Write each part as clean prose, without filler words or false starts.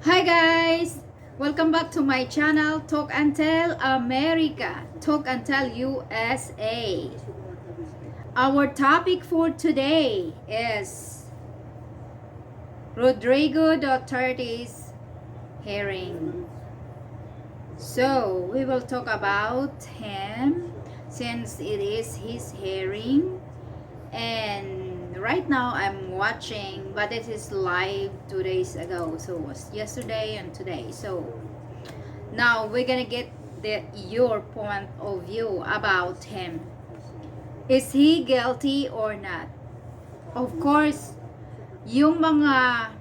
Hi guys! Welcome back to my channel, Talk and Tell America, Talk and Tell USA. Our topic for today is Rodrigo Duterte's hearing. So, we will talk about him since it is his hearing. And right now I'm watching, but it is live 2 days ago, so it was yesterday and today. So now we're gonna get your point of view about him. Is he guilty or not? Of course, yung mga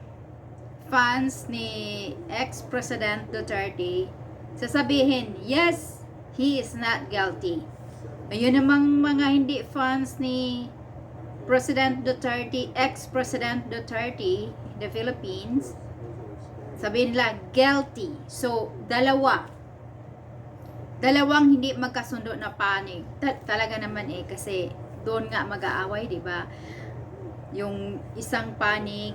fans ni ex-President Duterte sasabihin, yes, he is not guilty. Ayun namang mga hindi fans ni President Duterte, ex-President Duterte, the Philippines, sabihin nila, guilty. So, dalawang hindi magkasundo na panig. Talaga naman kasi doon nga mag-aaway, di ba? Yung isang panig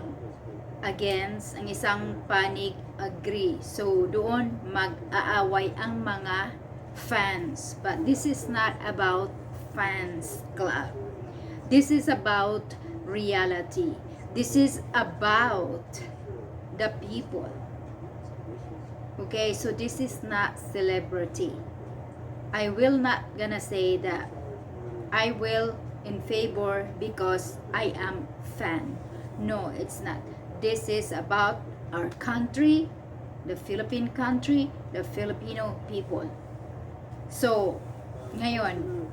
against, ang isang panig agree. So, doon mag-aaway ang mga fans. But this is not about fans club. This is about reality. This is about the people. Okay, so this is not celebrity. I will not gonna say that I will in favor because I am fan. No, it's not. This is about our country, the Philippine country, the Filipino people. So, ngayon,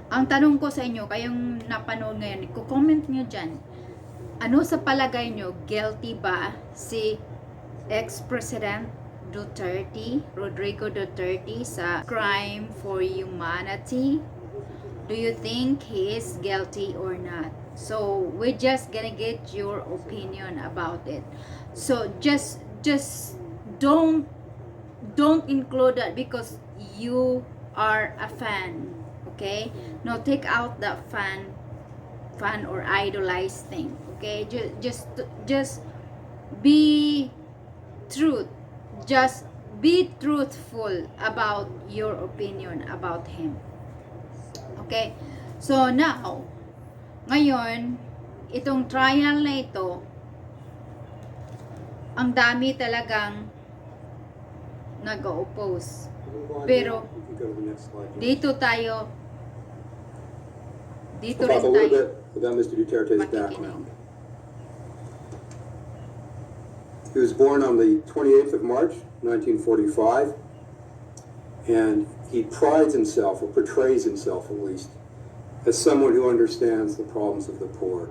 ang tanong ko sa inyo, kayong napanood ngayon, i-comment nyo dyan, ano sa palagay nyo, guilty ba si ex-President Duterte, Rodrigo Duterte, sa crime for humanity? Do you think he is guilty or not? So, we're just gonna get your opinion about it. So, just don't include that because you are a fan. Okay? No, take out that fan or idolize thing. Okay? Just be truth. Just be truthful about your opinion about him. Okay? So now, ngayon, itong trial na ito, ang dami talagang nag-oppose. Pero dito tayo Talk a little bit about Mr. Duterte's background. He was born on the 28th of March, 1945, and he prides himself, or portrays himself at least, as someone who understands the problems of the poor.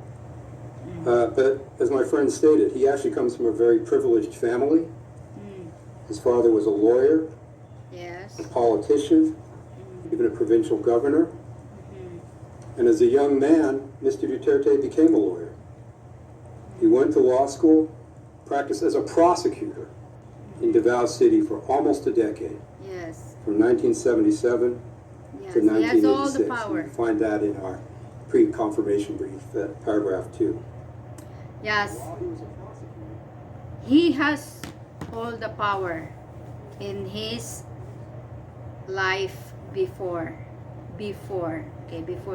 But as my friend stated, he actually comes from a very privileged family. His father was a lawyer, yes, a politician, even a provincial governor. And as a young man, Mr. Duterte became a lawyer. He went to law school, practiced as a prosecutor in Davao City for almost a decade, yes, from 1977 yes. to He has all 1986. the power. You find that in our pre-confirmation brief, paragraph 2. Yes, he has all the power in his life before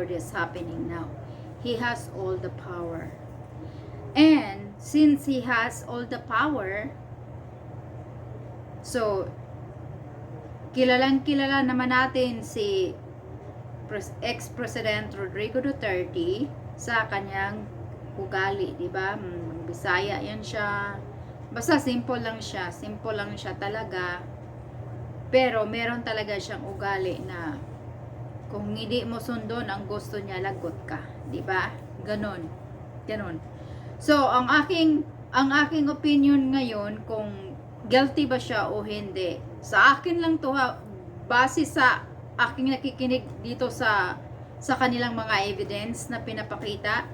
this happening now. He has all the power. And since he has all the power, so kilalang kilala naman natin si ex-President Rodrigo Duterte sa kanyang ugali, di ba? Bisaya yan siya. Basta simple lang siya talaga. Pero meron talaga siyang ugali na kung hindi mo sundon ang gusto niya, lagot ka, di ba? Ganon. So, ang aking opinion ngayon kung guilty ba siya o hindi. Sa akin lang to ha, base sa aking nakikinig dito sa kanilang mga evidence na pinapakita.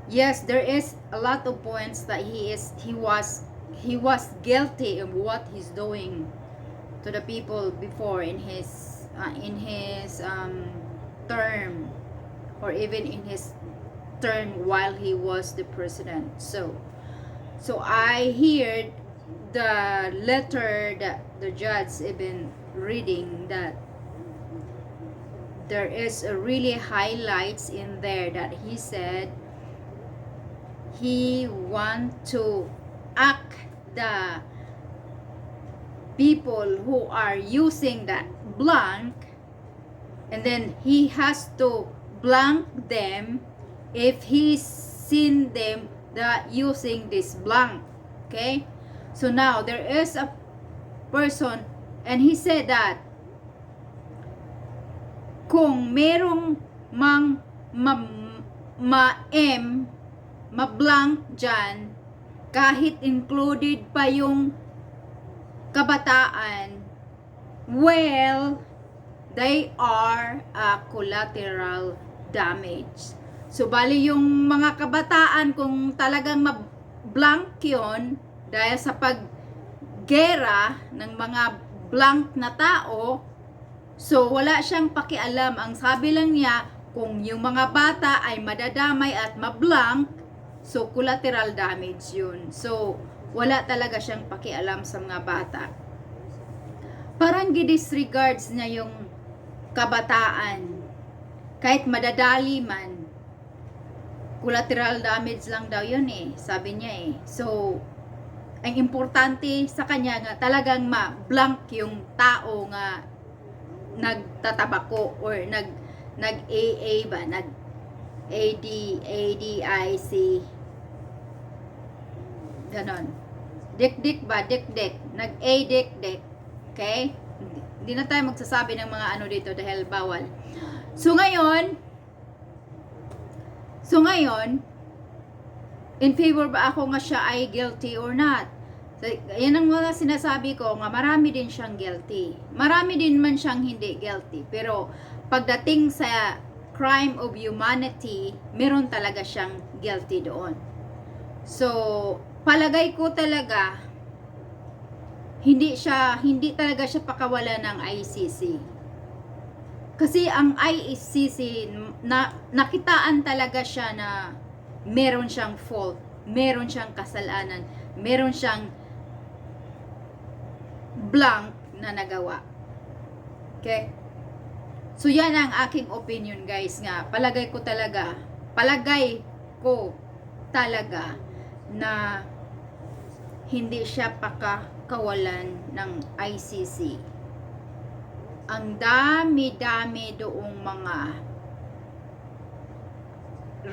Yes, there is a lot of points that he was guilty of what he's doing to the people before in his term, or even in his term while he was the president. So So I heard the letter that the judge even reading, that there is a really highlights in there that he said he want to act the people who are using that blank, and then he has to blank them if he seen them that using this blank. Okay, so now there is a person, and he said that kung merong ma-blank dyan, kahit included pa yung kabataan, well, they are a collateral damage. So, bali yung mga kabataan, kung talagang blank yun, dahil sa paggera ng mga blank na tao, so wala siyang pakialam. Ang sabi lang niya, kung yung mga bata ay madadamay at mablank, so collateral damage yun. So, wala talaga siyang pakialam sa mga bata. Parang gidisregards niya yung kabataan. Kahit madadali man, collateral damage lang daw yun eh, sabi niya eh. So, ang importante sa kanya nga talagang ma-blank yung tao nga nagtatabako or nag-AA ba, ADIC, ganon. Dik-dik ba, dik-dik, nag-A-dik-dik, okay? Hindi na tayo magsasabi ng mga ano dito dahil bawal. So ngayon, in favor ba ako nga siya ay guilty or not? So, yan ang mga sinasabi ko nga marami din siyang guilty. Marami din man siyang hindi guilty. Pero pagdating sa crime of humanity, meron talaga siyang guilty doon. So, palagay ko talaga hindi talaga siya pakawalan ng ICC. Kasi ang ICC nakitaan talaga siya na meron siyang fault, meron siyang kasalanan, meron siyang blank na nagawa. Okay? So yan ang aking opinion guys nga. Palagay ko talaga na hindi siya pakakawalan ng ICC. Ang dami-dami doong mga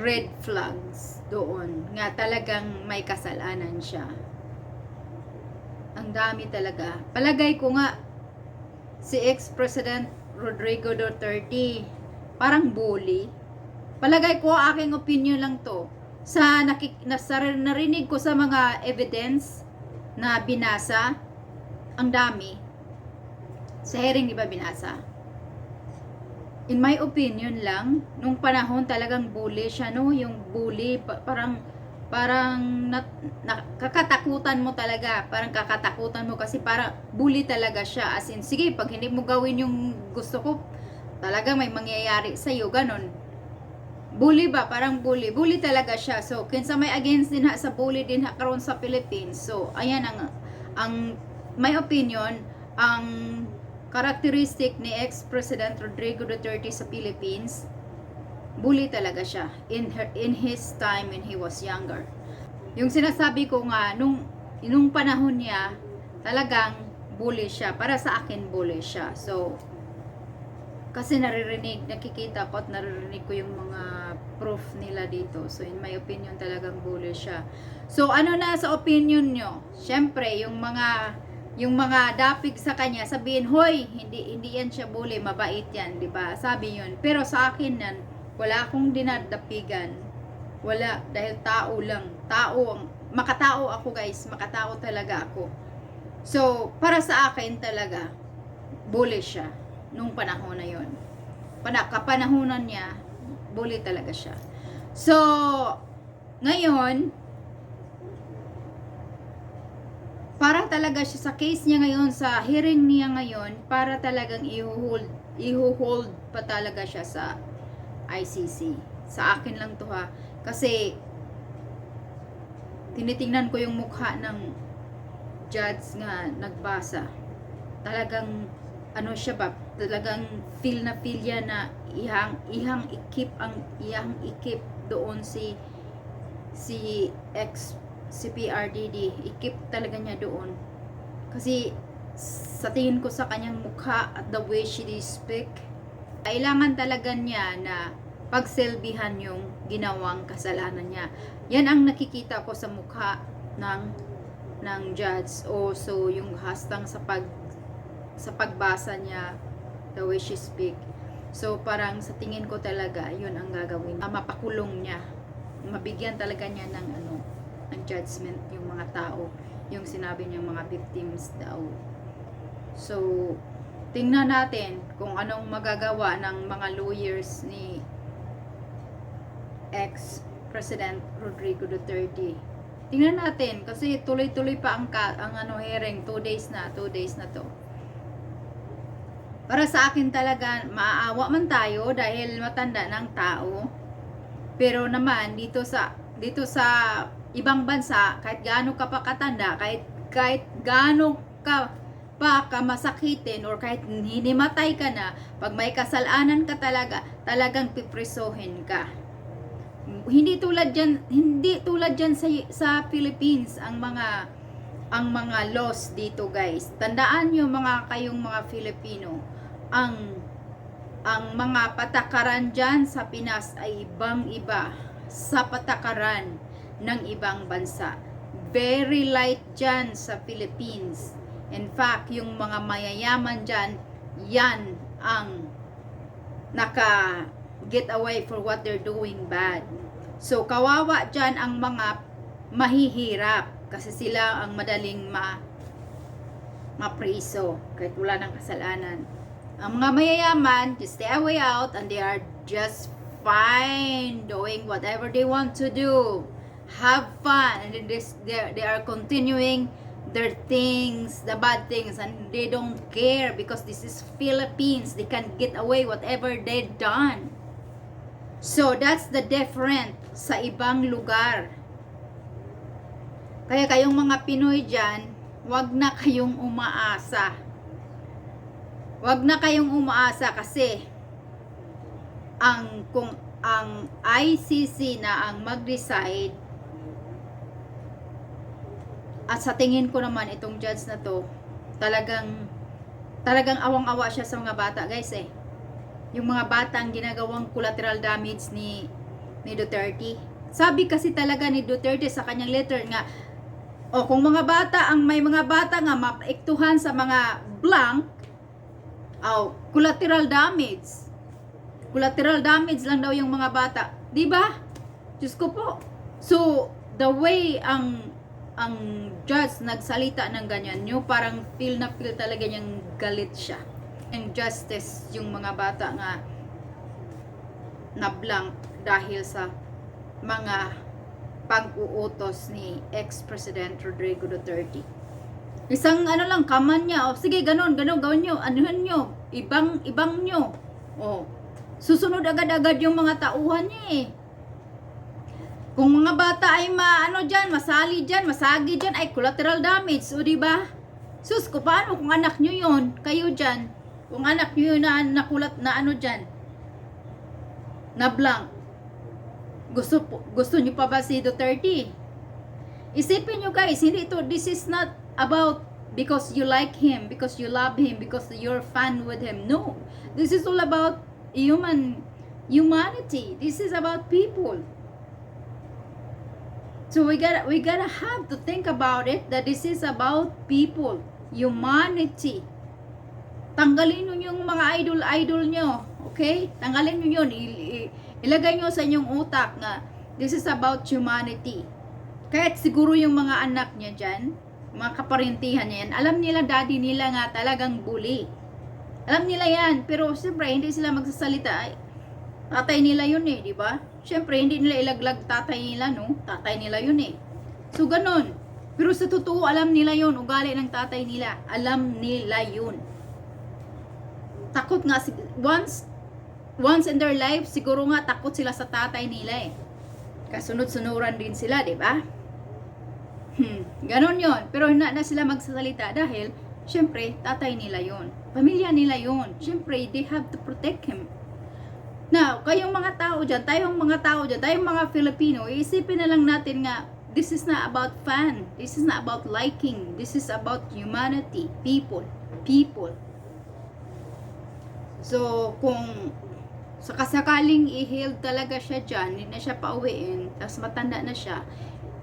red flags doon nga talagang may kasalanan siya. Ang dami talaga. Palagay ko nga si ex-president Rodrigo Duterte parang bully. Palagay ko, aking opinion lang to, sa narinig ko sa mga evidence na binasa, ang dami. Sa hearing, di ba binasa? In my opinion lang, nung panahon talagang bully siya, no? Yung bully, parang kakatakutan mo talaga. Parang kakatakutan mo kasi parang bully talaga siya. As in, sige, pag hindi mo gawin yung gusto ko, talaga may mangyayari sa'yo, ganon. Bully ba? Parang bully. Bully talaga siya. So, kinsa may against din ha sa bully din ha karon sa Philippines. So, ayan ang my opinion, ang characteristic ni ex-president Rodrigo Duterte sa Philippines, bully talaga siya in his time when he was younger. Yung sinasabi ko nga, nung panahon niya, talagang bully siya. Para sa akin, bully siya. So, kasi nakikita ko at naririnig ko yung mga proof nila dito. So, in my opinion, talagang bully siya. So, ano na sa opinion nyo? Siyempre, yung mga dapig sa kanya, sabihin, hoy, hindi yan siya bully, mabait yan, di ba? Sabi yun. Pero sa akin nan, wala akong dinadapigan. Wala, dahil tao lang. Makatao ako guys, makatao talaga ako. So, para sa akin talaga, bully siya nung panahon na yun. Kapanahonan niya, bully talaga siya. So, ngayon, para talaga siya sa case niya ngayon, sa hearing niya ngayon, para talagang i-hold pa talaga siya sa ICC. Sa akin lang to ha. Kasi tinitingnan ko yung mukha ng judge nga nagbasa. Talagang ano siya ba, talagang feel niya na ihang ikip doon si PRDD, ikip talaga niya doon. Kasi sa tingin ko sa kanyang mukha at the way she speak, kailangan talaga niya na pagselbihan yung ginawang kasalanan niya. Yan ang nakikita ko sa mukha ng judge. O so yung hastang sa pagbasa niya, the way she speak. So parang sa tingin ko talaga yun ang gagawin. Mapakulong niya. Mabigyan talaga niya ng ng judgment yung mga tao, yung sinabi niyang mga victims daw. So tingnan natin kung anong magagawa ng mga lawyers ni ex-President Rodrigo Duterte. Tingnan natin kasi tuloy-tuloy pa ang hearing, 2 days na to. Para sa akin talaga, maaawa man tayo dahil matanda ng tao. Pero naman dito sa ibang bansa, kahit gaano ka pa katanda, kahit gaano ka pa kamasakitin, or kahit hinimatay ka na, pag may kasalanan ka talagang pipresohin ka. Hindi tulad diyan sa Philippines ang mga laws dito, guys. Tandaan niyo kayong mga Filipino, ang mga patakaran dyan sa Pinas ay ibang-iba sa patakaran ng ibang bansa. Very light dyan sa Philippines. In fact, yung mga mayayaman dyan, yan ang get away for what they're doing bad. So, kawawa dyan ang mga mahihirap kasi sila ang madaling mapriso kahit wala ng kasalanan. Ang mga mayayaman, just stay away out and they are just fine doing whatever they want to do. Have fun, and they are continuing their things, the bad things, and they don't care because this is Philippines. They can get away whatever they've done. So that's the difference sa ibang lugar. Kaya kayong mga Pinoy dyan, wag na kayong umaasa. Wag na kayong umaasa kasi kung ang ICC na ang mag-decide, at sa tingin ko naman itong judge na to, talagang awang-awa siya sa mga bata, guys eh. Yung mga batang ginagawang collateral damage ni Duterte. Sabi kasi talaga ni Duterte sa kanyang letter nga, kung may mga bata nga mapaiktuhan sa mga blank, collateral damage. Collateral damage lang daw yung mga bata. Di ba? Diyos ko po. So, the way ang judge nagsalita ng ganyan, yung parang feel talaga niyang galit siya. Injustice yung mga bata nga na blank dahil sa mga pag-uutos ni ex-President Rodrigo Duterte. Isang lang, kaman niya, sige, ganon, gawin nyo, anuhan nyo, ibang nyo. Susunod agad-agad yung mga tauhan niya eh. Kung mga bata ay masali dyan, masagi dyan, ay collateral damage, o diba? Sus, paano kung anak nyo yun, kayo dyan, kung anak nyo yun na nakulat na dyan, na blank, gusto nyo pa ba si Duterte? Isipin nyo guys, this is not about because you like him, because you love him, because you're fan with him. No, this is all about humanity. This is about people. So we gotta have to think about it, that this is about people, humanity. Tanggalin nyo yung mga idol nyo, okay? Tanggalin nyo yun, ilagay nyo sa inyong utak na this is about humanity. Kahit siguro yung mga anak niya dyan, mga kaparintihan niya yan, alam nila daddy nila nga talagang bully. Alam nila yan, pero siyempre hindi sila magsasalita. Ay, tatay nila yun eh, di ba? Siyempre hindi nila ilaglag tatay nila, no? Tatay nila yun eh. So ganun. Pero sa totoo, alam nila yun, ugali ng tatay nila. Alam nila yun. Takot nga, once in their life, siguro nga takot sila sa tatay nila eh. Kasunod-sunuran din sila, di ba? Ganon yon. Pero na sila magsasalita dahil, syempre, tatay nila yon. Pamilya nila yon. Syempre, they have to protect him. Now, kayong mga tao dyan, tayong mga Filipino, iisipin na lang natin nga, this is not about fun. This is not about liking. This is about humanity. People. So, kung sakasakaling i-heal talaga siya dyan, hindi na siya pauwiin, tapos matanda na siya,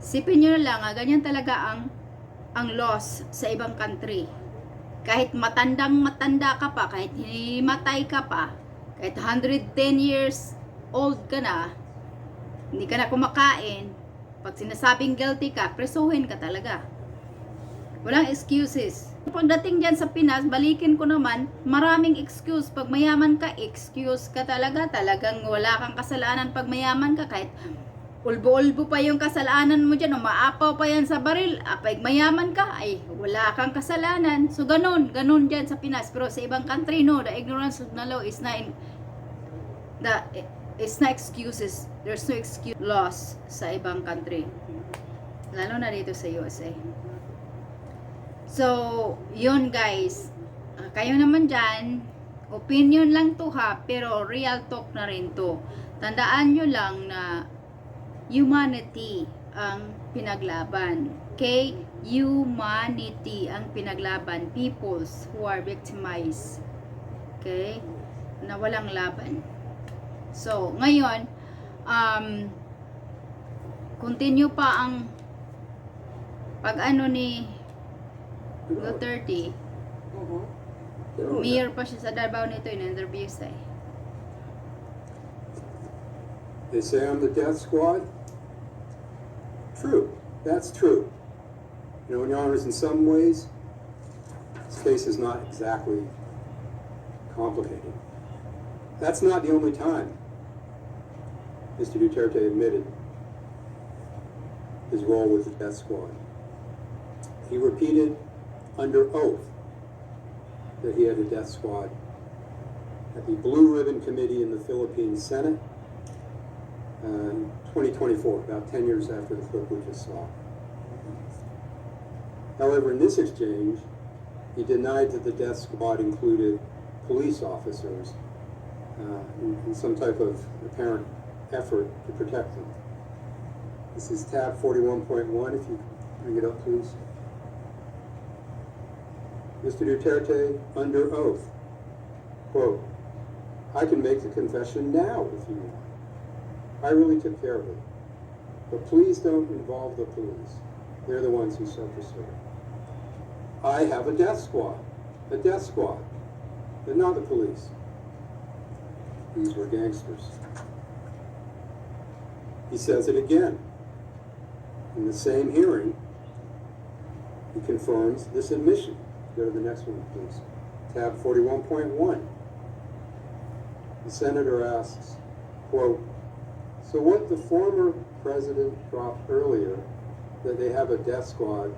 isipin nyo na lang, ganyan talaga ang loss sa ibang country. Kahit matanda ka pa, kahit himatay ka pa, kahit 110 years old ka na, hindi ka na kumakain, pag sinasabing guilty ka, presuhin ka talaga. Walang excuses. Pagdating dyan sa Pinas, balikin ko naman, maraming excuse. Pag mayaman ka, excuse ka talaga. Talagang wala kang kasalanan pag mayaman ka. Kahit ulbo-ulbo pa yung kasalanan mo dyan, umaapaw pa yan sa baril. Pag mayaman ka, ay wala kang kasalanan. So ganun dyan sa Pinas. Pero sa ibang country, no, the ignorance of the law is not it's not excuses. There's no excuse laws sa ibang country. Lalo na dito sa USA. So, yun guys. Kayo naman dyan, opinion lang to ha, pero real talk na rin to. Tandaan nyo lang na humanity ang pinaglaban. Okay? Humanity ang pinaglaban. Peoples who are victimized. Okay? Na walang laban. So, ngayon, continue pa ang pag-ano ni Duterte. Mayor pa siya sa Davao nito, in-interview siya. They say I'm the death squad. True. That's true. You know, Your Honors, in some ways, this case is not exactly complicated. That's not the only time Mr. Duterte admitted his role with the death squad. He repeated under oath that he had a death squad at the Blue Ribbon Committee in the Philippine Senate, 2024, about 10 years after the clip we just saw. However, in this exchange, he denied that the death squad included police officers in some type of apparent effort to protect them. This is tab 41.1, if you bring it up, please. Mr. Duterte, under oath, quote, I can make the confession now if you want. I really took care of it. But please don't involve the police. They're the ones who self-serve. I have a death squad, but not the police. These were gangsters. He says it again. In the same hearing, he confirms this admission. Go to the next one, please. Tab 41.1. The senator asks, quote, so what the former president dropped earlier, that they have a death squad,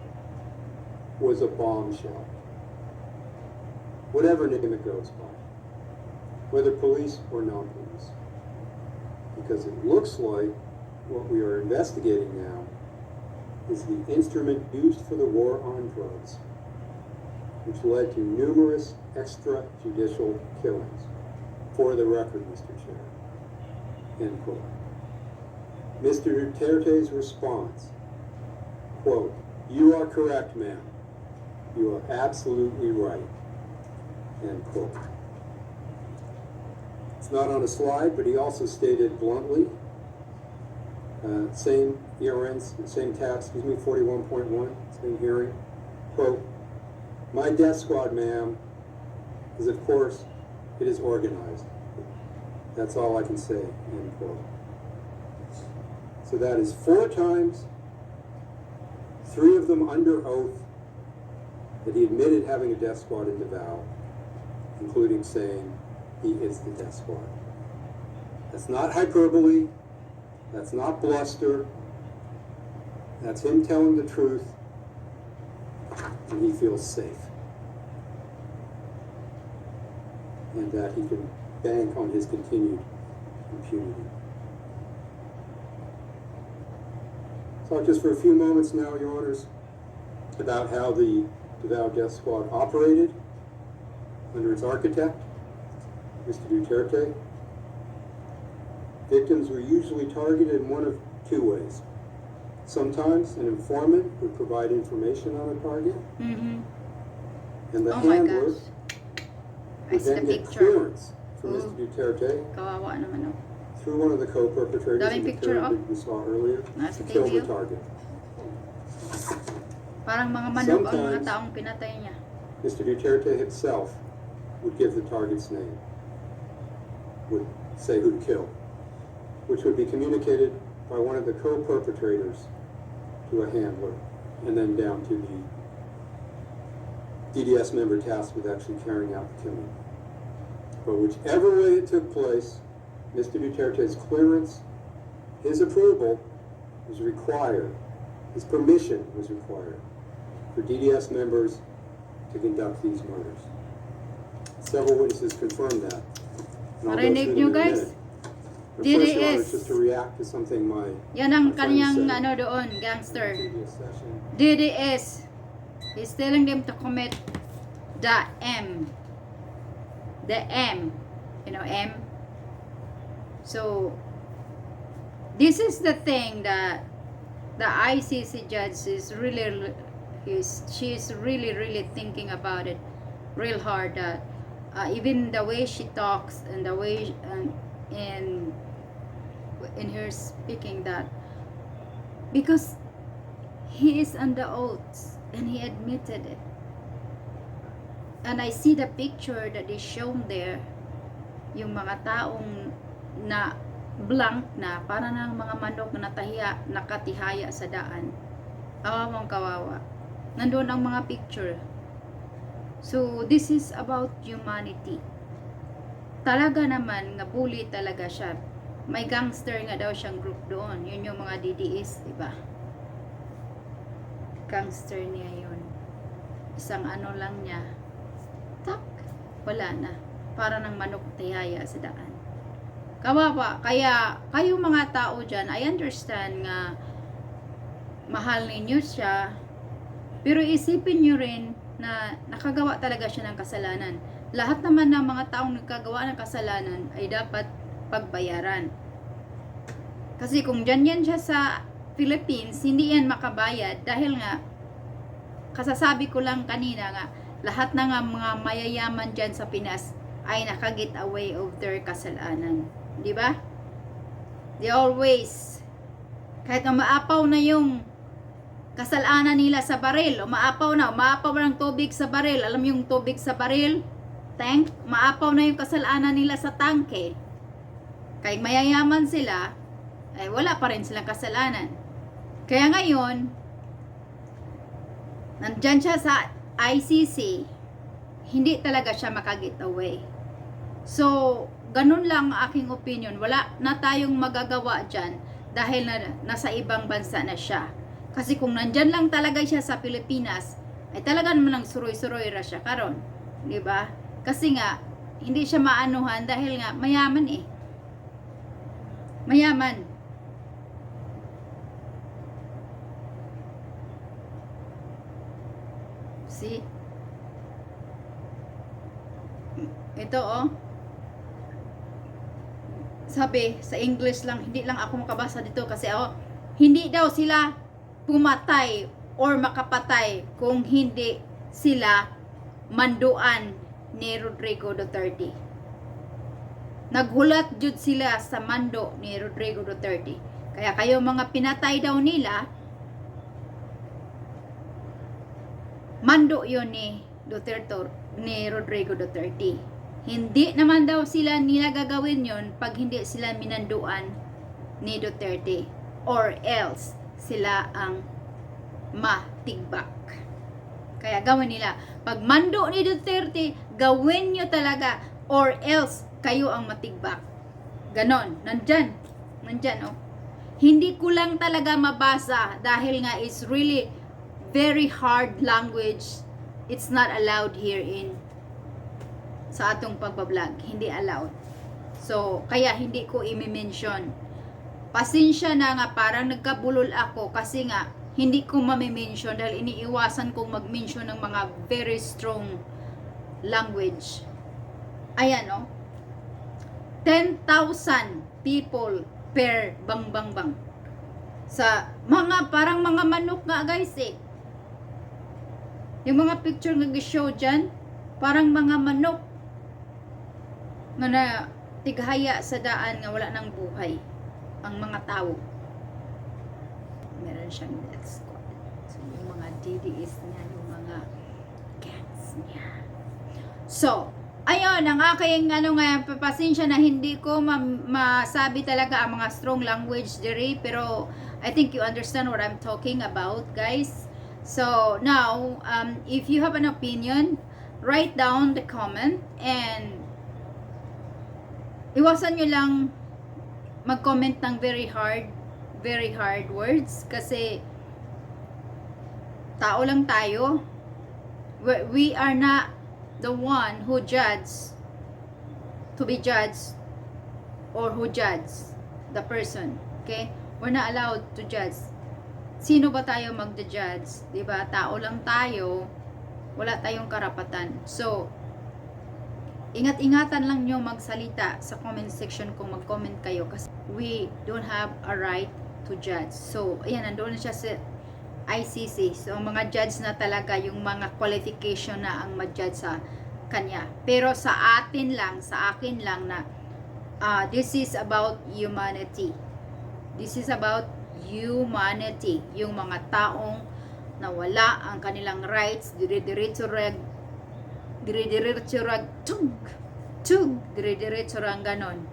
was a bombshell. Whatever name it goes by. Whether police or non-police. Because it looks like what we are investigating now is the instrument used for the war on drugs, which led to numerous extrajudicial killings. For the record, Mr. Chair. End quote. Mr. Duterte's response, quote, you are correct, ma'am. You are absolutely right. End quote. It's not on a slide, but he also stated bluntly, same ERN, same tab, 41.1, same hearing, quote, my death squad, ma'am, is of course, it is organized. That's all I can say, end quote. So that is 4 times, 3 of them under oath, that he admitted having a death squad in Davao, including saying he is the death squad. That's not hyperbole, that's not bluster, that's him telling the truth, and he feels safe. And that he can bank on his continued impunity. So talk just for a few moments now, Your Honors, about how the Davao Death Squad operated under its architect, Mr. Duterte. Victims were usually targeted in one of two ways. Sometimes an informant would provide information on a target, Mm-hmm. and the Oh my handler gosh. I would see the then get picture. clearance from Ooh. Mr. Duterte Kawawa naman oh. through one of the co-perpetrators Daming in the picture, pyramid oh. we saw earlier Nasa to kill TV, the oh. target. Parang mga manok ang mga Sometimes- taong pinatay niya. Mr. Duterte himself would give the target's name, would say who'd kill, which would be communicated by one of the co-perpetrators to a handler, and then down to the DDS member tasked with actually carrying out the killing. But whichever way it took place, Mr. Duterte's clearance, his approval was required, his permission was required for DDS members to conduct these murders. Several witnesses confirmed that. And I'll go Marinig through nyo, them in a guys. minute. But first, Your Honor, DDS. just to react to something my Yan ang My friend kanyang said- ano doon, gangster. previous session. DDS. He's telling them to commit the M. The M. You know, M. So, this is the thing that the ICC judge is really, she's really thinking about it real hard. That even the way she talks and the way in her speaking, that because he is under oath and he admitted it, and I see the picture that is shown there, yung mga taong na blank na para ng mga manok na nakatihaya sa daan. Awawang kawawa. Nandun ang mga picture. So this is about humanity. Talaga naman nga bully talaga siya. May gangster nga daw siyang group doon. Yun yung mga DDS, diba? Gangster niya yun. Isang ano lang niya. Tak, wala na. Para ng manok tihaya sa daan. Kawawa. Kaya kayo mga tao dyan, I understand nga mahal ninyo siya. Pero isipin nyo rin na nakagawa talaga siya ng kasalanan. Lahat naman ng mga taong nagkagawa ng kasalanan ay dapat pagbayaran. Kasi kung dyan yan siya sa Philippines, hindi yan makabayad dahil nga, kasasabi ko lang kanina nga, lahat na nga mga mayayaman dyan sa Pinas ay nakaget away of their kasalanan. Di ba? They always, kahit na maapaw na yung kasalanan nila sa baril, umaapaw ng tubig sa baril. Alam yung tubig sa baril? Tank? Maapaw na yung kasalanan nila sa tangke. Kahit mayayaman sila, ay wala pa rin silang kasalanan. Kaya ngayon, nandyan siya sa ICC, hindi talaga siya makaget away. So, ganun lang ang aking opinion. Wala na tayong magagawa dyan dahil nasa ibang bansa na siya. Kasi kung nandyan lang talaga siya sa Pilipinas, ay talaga naman lang suroy-suroy ra siya karon, di ba? Kasi nga, hindi siya maanuhan dahil nga mayaman eh. Mayaman. See? Ito oh. Sabi, sa English lang, hindi lang ako makabasa dito kasi hindi daw sila pumatay or makapatay kung hindi sila manduan ni Rodrigo Duterte. Naghulat jud sila sa mando ni Rodrigo Duterte. Kaya kayo mga pinatay daw nila, mando yon ni Duterte, ni Rodrigo Duterte. Hindi naman daw sila nila gagawin yon pag hindi sila minanduan ni Duterte, or else sila ang matigbak. Kaya gawin nila. Pag mando ni Duterte, gawin nyo talaga, or else kayo ang matigbak. Ganon. Nandyan oh. Hindi ko lang talaga mabasa dahil nga it's really very hard language. It's not allowed here sa atong pagbablog. Hindi allowed. So, kaya hindi ko i-mention. pasensya na nga, parang nagkabulol ako kasi nga hindi ko mamimension dahil iniiwasan kong mag-mention ng mga very strong language. Ayan, no? 10,000 people per bang. Sa mga, parang mga manok nga guys eh. Yung mga picture nga show dyan, parang mga manok nga na tighaya sa daan nga wala nang buhay ang mga tao. Meron siyang death squad. So, yung mga DDS niya, yung mga gangs niya. So, ayun, ang aking pasensya na hindi ko masabi talaga ang mga strong language diri, pero I think you understand what I'm talking about, guys. So, now, if you have an opinion, write down the comment and iwasan nyo lang mag-comment ng very hard words kasi tao lang tayo. We are not the one who judge to be judged or who judge the person. Okay? We're not allowed to judge. Sino ba tayo magda-judge? Diba? Tao lang tayo. Wala tayong karapatan. So, ingat-ingatan lang nyo magsalita sa comment section kung mag-comment kayo kasi we don't have a right to judge. So, ayan, nandoon na siya sa ICC. So, mga judge na talaga yung mga qualification na ang ma-judge sa kanya. Pero sa atin lang, sa akin lang na this is about humanity. This is about humanity. Yung mga taong nawala ang kanilang rights, dire-diretso rang ganon.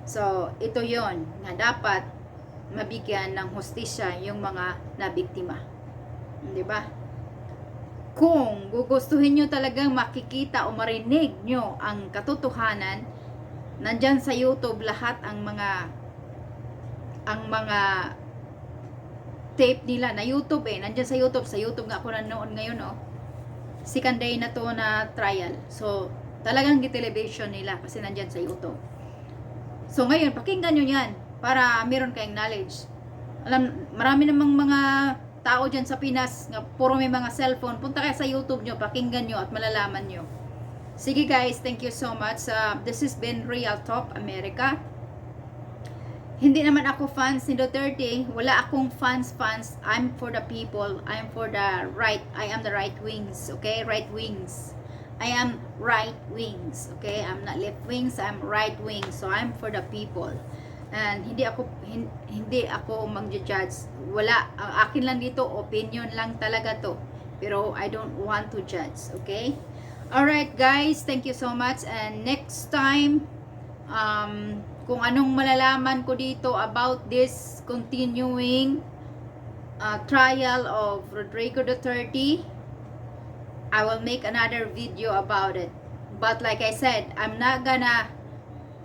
So, ito yon nga dapat mabigyan ng hustisya yung mga nabiktima. Di ba? Kung gugustuhin nyo talagang makikita o marinig nyo ang katotohanan, nandyan sa YouTube lahat ang mga tape nila na YouTube eh. Nandyan sa YouTube nga ako nanoon ngayon oh. Second day na to na trial. So, talagang television nila kasi nandyan sa YouTube. So, ngayon, pakinggan nyo yan para meron kayong knowledge. Alam, marami namang mga tao dyan sa Pinas nga puro may mga cellphone. Punta kayo sa YouTube nyo, pakinggan nyo at malalaman nyo. Sige guys, thank you so much. This has been Real Talk America. Hindi naman ako fans ni Duterte. Wala akong fans. I'm for the people. I'm for the right. I am the right wings. Okay? Right wings. I am right wings. Okay? I'm not left wings. I'm right wings. So, I'm for the people. And hindi ako mag-judge. Wala. Ang akin lang dito, opinion lang talaga to. Pero, I don't want to judge. Okay? Alright, guys. Thank you so much. And next time, kung anong malalaman ko dito about this continuing trial of Rodrigo Duterte, I will make another video about it. But like I said, I'm not gonna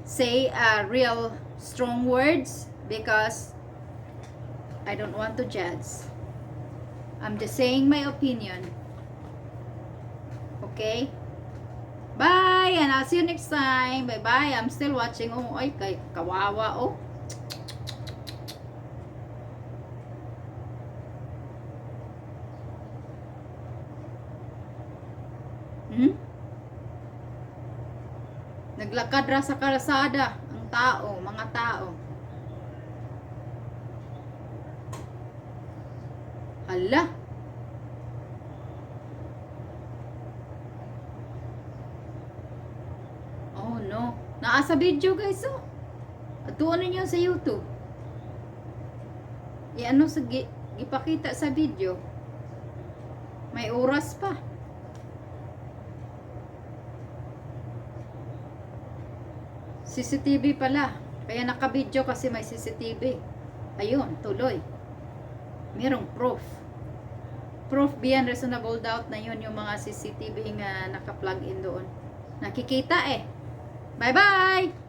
say real strong words because I don't want to judge. I'm just saying my opinion. Okay? Bye! And I'll see you next time. Bye-bye. I'm still watching. Oh, ay, kay kawawa. Oh. Naglakad ra sa kalsada ang tao, mga tao. Hala. Oh no. Naa sa video guys oh. Atuon niyo sa YouTube. Ano sa gipakita sa video. May oras pa. CCTV pala. Kaya naka-video kasi may CCTV. Ayun, tuloy. Merong proof. Proof beyond reasonable doubt na yun yung mga CCTV nga naka-plug in doon. Nakikita eh. Bye-bye!